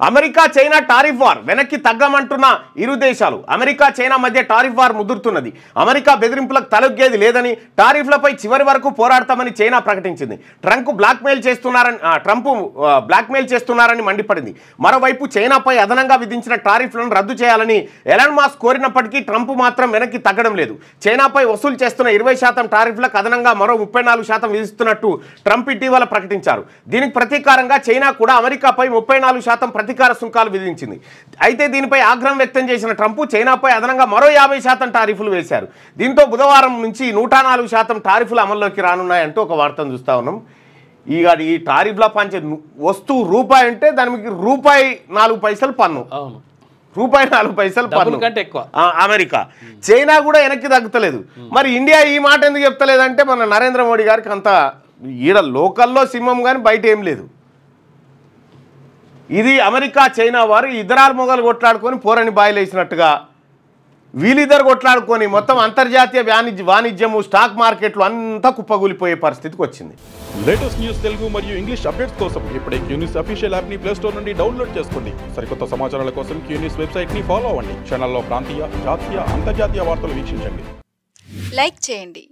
America China tariff war వెనక్కి తగ్గమంటున్న ఇరు దేశాలు. అమెరికా చైనా మధ్య టారిఫ్ వార్ ముదురుతున్నది. అమెరికా బెదిరింపులకు తలొగ్గేది లేదని, టారిఫ్లపై చివరి వరకు పోరాడతామని చైనా ప్రకటించింది. ట్రంప్ బ్లాక్మెయిల్ చేస్తున్నారని మండిపడింది. మరోవైపు చైనాపై అదనంగా విధించిన టారిఫ్లను రద్దు చేయాలని ఎలాన్ మస్క్ కోరినప్పటికీ ట్రంప్ మాత్రం వెనక్కి తగ్గడం లేదు. చైనాపై వసూలు చేస్తున్న 20% టారిఫ్లకు అదనంగా మరో 34% విధిస్తున్నట్టు ట్రంప్ ఇటీవల ప్రకటించారు. దీనికి ప్రతీకారంగా చైనా కూడా అమెరికాపై 34% ప్రతీకార సుంకాలు విధించింది. అయితే దీనిపై ఆగ్రహం వ్యక్తం చేసిన ట్రంప్ చైనాపై అదనంగా మరో 50% టారిఫ్లు వేశారు. దీంతో బుధవారం నుంచి 104% టారిఫ్లు అమల్లోకి రానున్నాయంటూ ఒక వార్తను చూస్తా ఉన్నాం. ఈ టారిఫ్ల పంచే వస్తువు రూపాయి అంటే దానికి రూపాయి 4 పైసలు పన్ను, రూపాయి 4 పైసలు పన్ను అమెరికా. చైనా కూడా వెనక్కి తగ్గుతలేదు. మరి ఇండియా ఈ మాట ఎందుకు చెప్తలేదంటే మన నరేంద్ర మోడీ గారికి అంత ఈడ లోకల్లో సింహం కానీ బయట ఏం లేదు. ఇది అమెరికా చైనా వారు ఇద్దరాలు మొగలు కొట్లాడుకొని పోరని బాయిలేసినట్టుగా వీళ్ళిద్దరు కొట్లాడుకొని మొత్తం అంతర్జాతీయ వాణిజ్యము స్టాక్ మార్కెట్లు అంతా కుప్పగూలిపోయే పరిస్థితికి వచ్చింది. లేటెస్ట్ న్యూస్ తెలుగు మరియు ఇంగ్లీష్ అప్డేట్స్ కోసం ఇప్పుడే క్యూన్యూస్ అఫీషియల్ యాప్ ని ప్లే స్టోర్ నుండి డౌన్లోడ్ చేసుకోండి. సరికొత్త సమాచారాల కోసం క్యూన్యూస్ వెబ్సైట్ ని ఫాలో అవ్వండి. ఛానల్లో ప్రాంతీయ, జాతీయ, అంతర్జాతీయ వార్తలు వీక్షించండి. లైక్ చేయండి.